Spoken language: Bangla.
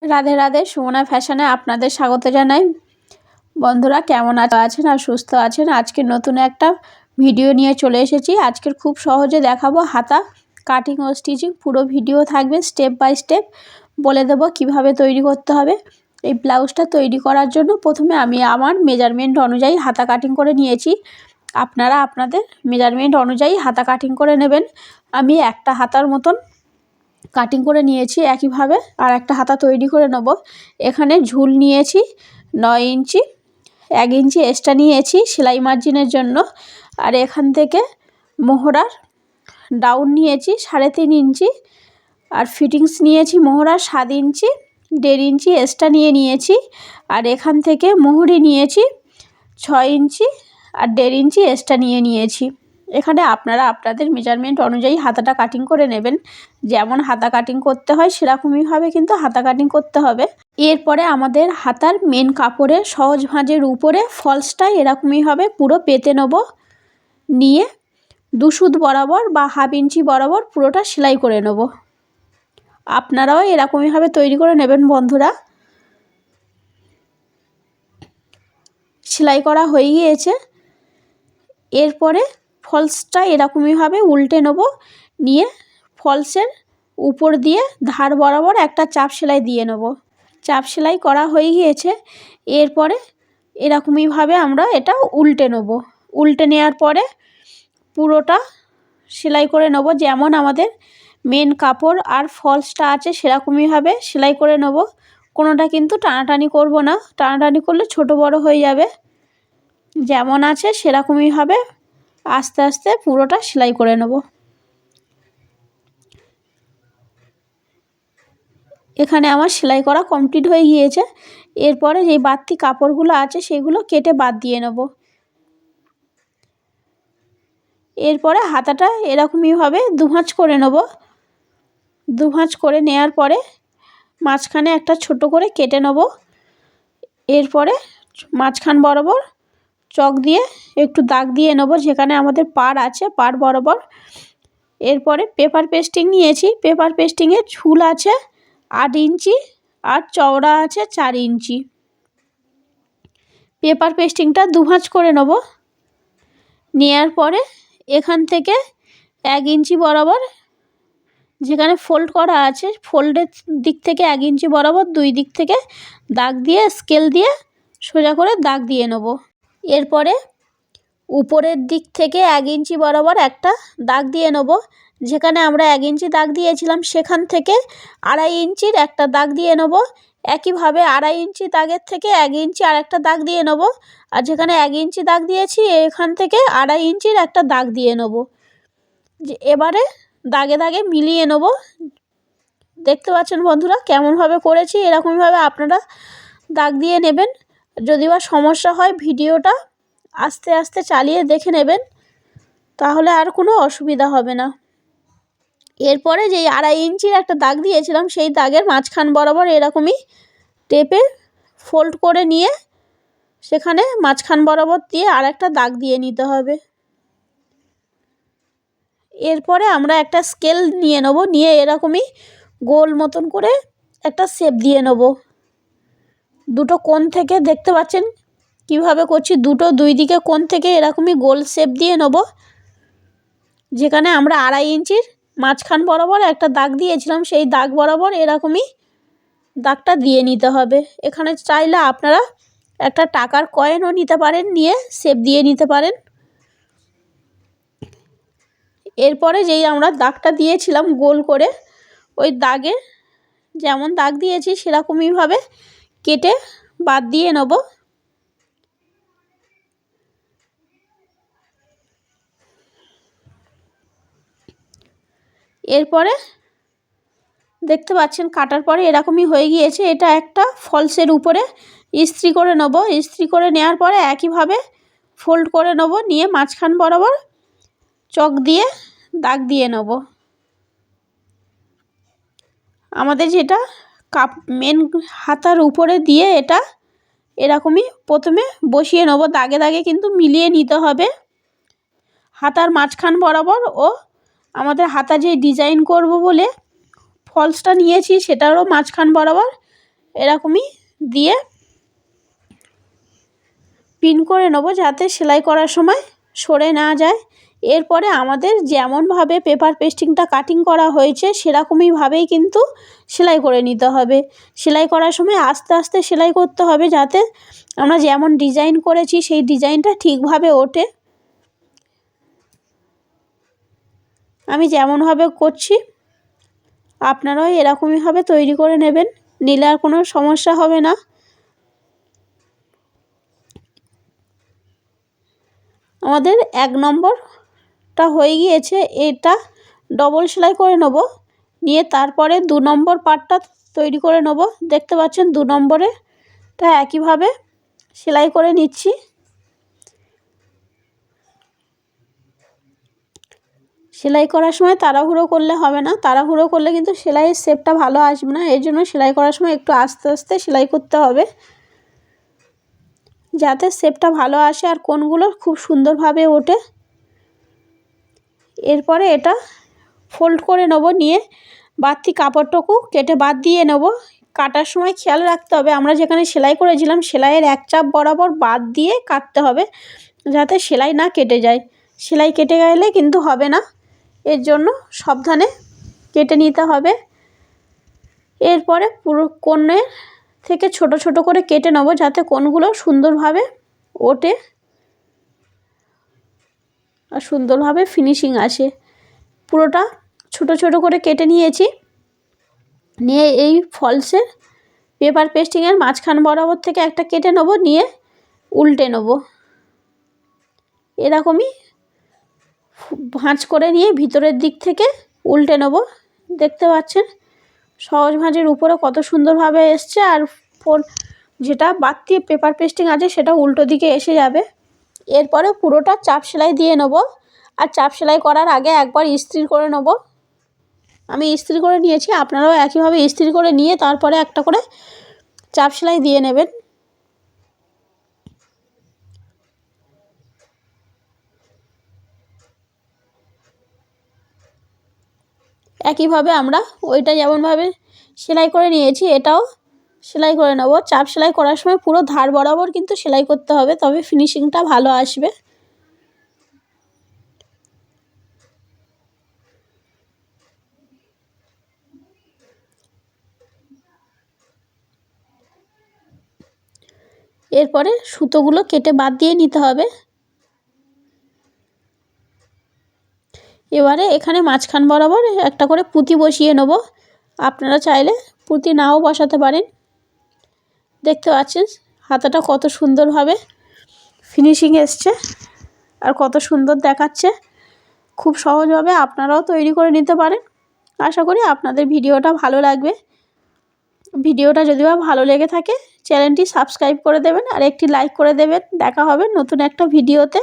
রাধে রাধে, সুমনা ফ্যাশনে আপনাদের স্বাগত জানাই। বন্ধুরা কেমন আছেন আর সুস্থ আছেন? আজকে নতুন একটা ভিডিও নিয়ে চলে এসেছি। আজকের খুব সহজে দেখাবো হাতা কাটিং ও স্টিচিং। পুরো ভিডিও থাকবে, স্টেপ বাই স্টেপ বলে দেবো কিভাবে তৈরি করতে হবে। এই ব্লাউজটা তৈরি করার জন্য প্রথমে আমি আমার মেজারমেন্ট অনুযায়ী হাতা কাটিং করে নিয়েছি। আপনারা আপনাদের মেজারমেন্ট অনুযায়ী হাতা কাটিং করে নেবেন। আমি একটা হাতার মতন কাটিং করে নিয়েছি। একইভাবে আর একটা হাতা তৈরি করে নেব। এখানে ঝুল নিয়েছি 9 ইঞ্চি, 1 ইঞ্চি এক্সট্রা নিয়েছি সেলাই মার্জিনের জন্য। আর এখান থেকে মোহরার ডাউন নিয়েছি 3.5 ইঞ্চি, আর ফিটিংস নিয়েছি মোহরার 7 ইঞ্চি, 1.5 ইঞ্চি এক্সট্রা নিয়েছি। আর এখান থেকে মোহরি নিয়েছি 6 ইঞ্চি আর 1.5 ইঞ্চি এক্সট্রা নিয়েছি। এখানে আপনারা আপনাদের মেজারমেন্ট অনুযায়ী হাতাটা কাটিং করে নেবেন। যেমন হাতা কাটিং করতে হয় সেরকমইভাবে কিন্তু হাতা কাটিং করতে হবে। এরপরে আমাদের হাতার মেন কাপড়ের সহজ ভাঁজের উপরে ফলসটা এরকমইভাবে পুরো পেতে নেব। নিয়ে 2 সুত বরাবর বা 1/2 ইঞ্চি বরাবর পুরোটা সেলাই করে নেব। আপনারাও এরকমইভাবে তৈরি করে নেবেন বন্ধুরা। সেলাই করা হয়ে গিয়েছে। এরপরে ফলসটা এরকমইভাবে উল্টে নেব। নিয়ে ফলসের উপর দিয়ে ধার বরাবর একটা চাপ সেলাই দিয়ে নেব। চাপ সেলাই করা হয়ে গিয়েছে। এরপরে এরকমইভাবে আমরা এটা উল্টে নেব। উল্টে নেওয়ার পরে পুরোটা সেলাই করে নেব। যেমন আমাদের মেন কাপড় আর ফলসটা আছে সেরকমইভাবে সেলাই করে নেব। কোনোটা কিন্তু টানাটানি করব না, টানাটানি করলে ছোট বড় হয়ে যাবে। যেমন আছে সেরকমইভাবে আস্তে আস্তে পুরোটা সেলাই করে নেব। এখানে আমার সেলাই করা কমপ্লিট হয়ে গিয়েছে। এরপরে যে বাড়তি কাপড়গুলো আছে সেগুলো কেটে বাদ দিয়ে নেব। এরপরে হাতাটা এরকমইভাবে 2 ভাঁজ করে নেব। 2 ভাঁজ করে নেওয়ার পরে মাঝখানে একটা ছোট করে কেটে নেব। এরপরে মাঝখান বরাবর চক দিয়ে একটু দাগ দিয়ে নেব যেখানে আমাদের পাড় আছে, পাড় বরাবর। এরপরে পেপার পেস্টিং নিয়েছি। পেপার পেস্টিংয়ে ঝুল আছে 8 ইঞ্চি আর চওড়া আছে 4 ইঞ্চি। পেপার পেস্টিংটা 2 ভাঁজ করে নেব। নেওয়ার পরে এখান থেকে 1 ইঞ্চি বরাবর যেখানে ফোল্ড করা আছে ফোল্ডের দিক থেকে 1 ইঞ্চি বরাবর 2 দিক থেকে দাগ দিয়ে স্কেল দিয়ে সোজা করে দাগ দিয়ে নেব। এরপরে উপরের দিক থেকে 1 ইঞ্চি বরাবর একটা দাগ দিয়ে নেব। যেখানে আমরা 1 ইঞ্চি দাগ দিয়েছিলাম সেখান থেকে 2.5 ইঞ্চির একটা দাগ দিয়ে নেব। একইভাবে 2.5 ইঞ্চি দাগের থেকে 1 ইঞ্চি আর একটা দাগ দিয়ে নেব। আর যেখানে 1 ইঞ্চি দাগ দিয়েছি এখান থেকে 2.5 ইঞ্চির একটা দাগ দিয়ে নেব। যে এবারে দাগে দাগে মিলিয়ে নেব। দেখতে পাচ্ছেন বন্ধুরা কেমনভাবে করেছি। এরকমভাবে আপনারা দাগ দিয়ে নেবেন। যদি বা সমস্যা হয় ভিডিওটা আস্তে আস্তে চালিয়ে দেখে নেবেন, তাহলে আর কোনো অসুবিধা হবে না। এরপরে যেই 2.5 ইঞ্চির একটা দাগ দিয়েছিলাম সেই দাগের মাঝখান বরাবর এরকমই টেপে ফোল্ড করে নিয়ে সেখানে মাঝখান বরাবর দিয়ে আর একটা দাগ দিয়ে নিতে হবে। এরপরে আমরা একটা স্কেল নিয়ে নেব। নিয়ে এরকমই গোল মতন করে একটা শেপ দিয়ে নেব। দুটো কোণ থেকে দেখতে পাচ্ছেন কিভাবে করছি, দুই দিকে কোণ থেকে এরকমই গোল শেপ দিয়ে নেব। যেখানে আমরা 2.5 ইঞ্চির মাঝখান বরাবর একটা দাগ দিয়েছিলাম সেই দাগ বরাবর এরকমই দাগটা দিয়ে নিতে হবে। এখানে চাইলে আপনারা একটা টাকার কয়েনও নিতে পারেন, নিয়ে শেপ দিয়ে নিতে পারেন। এরপরে যেই আমরা দাগটা দিয়েছিলাম গোল করে ওই দাগে যেমন দাগ দিয়েছি সেরকমইভাবে কেটে বাদ দিয়ে নেব। এরপরে দেখতে পাচ্ছেন কাটার পরে এরকমই হয়ে গিয়েছে। এটা একটা ফলসের উপরে ইস্ত্রি করে নেব। ইস্ত্রি করে নেওয়ার পরে একইভাবে ফোল্ড করে নেব। নিয়ে মাঝখান বরাবর চক দিয়ে দাগ দিয়ে নেব। আমাদের যেটা মেন হাতার উপরে দিয়ে এটা এরকমই প্রথমে বসিয়ে নেব। দাগে দাগে কিন্তু মিলিয়ে নিতে হবে। হাতার মাঝখান বরাবর ও আমাদের হাতা যে ডিজাইন করব বলে ফলসটা নিয়েছি সেটারও মাঝখান বরাবর এরকমই দিয়ে পিন করে নেব যাতে সেলাই করার সময় সরে না যায়। এরপরে আমাদের যেমনভাবে পেপার পেস্টিংটা কাটিং করা হয়েছে সেরকমইভাবেই কিন্তু সেলাই করে নিতে হবে। সেলাই করার সময় আস্তে আস্তে সেলাই করতে হবে যাতে আমরা যেমন ডিজাইন করেছি সেই ডিজাইনটা ঠিকভাবে ওঠে। আমি যেমনভাবে করছি আপনারাও এরকমইভাবে তৈরি করে নেবেন, নিলে আর কোনো সমস্যা হবে না। আমাদের 1 নম্বরটা হয়ে গিয়েছে, এটা ডবল সেলাই করে নেব, নিয়ে তারপরে 2 নম্বর পার্টটা তৈরি করে নেব। দেখতে পাচ্ছেন 2 নম্বরেটা একইভাবে সেলাই করে নিচ্ছি। সেলাই করার সময় তাড়াহুড়ো করলে হবে না, তাড়াহুড়ো করলে কিন্তু সেলাইয়ের শেপটা ভালো আসবে না। এর জন্য সেলাই করার সময় একটু আস্তে আস্তে সেলাই করতে হবে যাতে শেপটা ভালো আসে আর কোণগুলো খুব সুন্দরভাবে ওঠে। এরপরে এটা ফোল্ড করে নেব, নিয়ে বাড়তি কাপড়টুকু কেটে বাদ দিয়ে নেব। কাটার সময় খেয়াল রাখতে হবে আমরা যেখানে সেলাই করেছিলাম সেলাইয়ের 1 চাপ বরাবর বাদ দিয়ে কাটতে হবে যাতে সেলাই না কেটে যায়। সেলাই কেটে গেলে কিন্তু হবে না, এর জন্য সাবধানে কেটে নিতে হবে। এরপরে পুরো কোণের থেকে ছোট ছোট করে কেটে নেব যাতে কোণগুলো সুন্দরভাবে ওঠে আর সুন্দরভাবে ফিনিশিং আসে। পুরোটা ছোট ছোট করে কেটে নিয়েছি, নিয়ে এই ফলসের পেপার পেস্টিংয়ের মাঝখান বরাবর থেকে একটা কেটে নেব, নিয়ে উল্টে নেব। এরকমই ভাঁজ করে নিয়ে ভিতরের দিক থেকে উল্টে নেব। দেখতে পাচ্ছেন সহজ ভাঁজের উপরে কত সুন্দরভাবে এসছে, আর যেটা বাড়তি পেপার পেস্টিং আছে সেটা উল্টো দিকে এসে যাবে। এরপরে পুরোটা চাপ সেলাই দিয়ে নেব, আর চাপ সেলাই করার আগে একবার ইস্ত্রি করে নেব। আমি ইস্ত্রি করে নিয়েছি, আপনারাও একইভাবে ইস্ত্রি করে নিয়ে তারপরে একটা করে চাপ সেলাই দিয়ে নেবেন। একইভাবে আমরা ওইটা যেমনভাবে সেলাই করে নিয়েছি এটাও সেলাই করে নেব। চাপ সেলাই করার সময় পুরো ধার বরাবর কিন্তু সেলাই করতে হবে, তবে ফিনিশিংটা ভালো আসবে। এরপরে সুতোগুলো কেটে বাদ দিয়ে নিতে হবে। এবারে এখানে মাঝখান বরাবর একটা করে পুঁতি বসিয়ে নেব। আপনারা চাইলে পুঁতি নাও বসাতে পারেন। দেখতে পাচ্ছেন হাতাটা কত সুন্দরভাবে ফিনিশিং এসছে আর কত সুন্দর দেখাচ্ছে। খুব সহজভাবে আপনারাও তৈরি করে নিতে পারেন। আশা করি আপনাদের ভিডিওটা ভালো লাগবে। ভিডিওটা যদি ভালো লেগে থাকে চ্যানেলটি সাবস্ক্রাইব করে দেবেন আর একটি লাইক করে দেবেন। দেখা হবে নতুন একটা ভিডিওতে।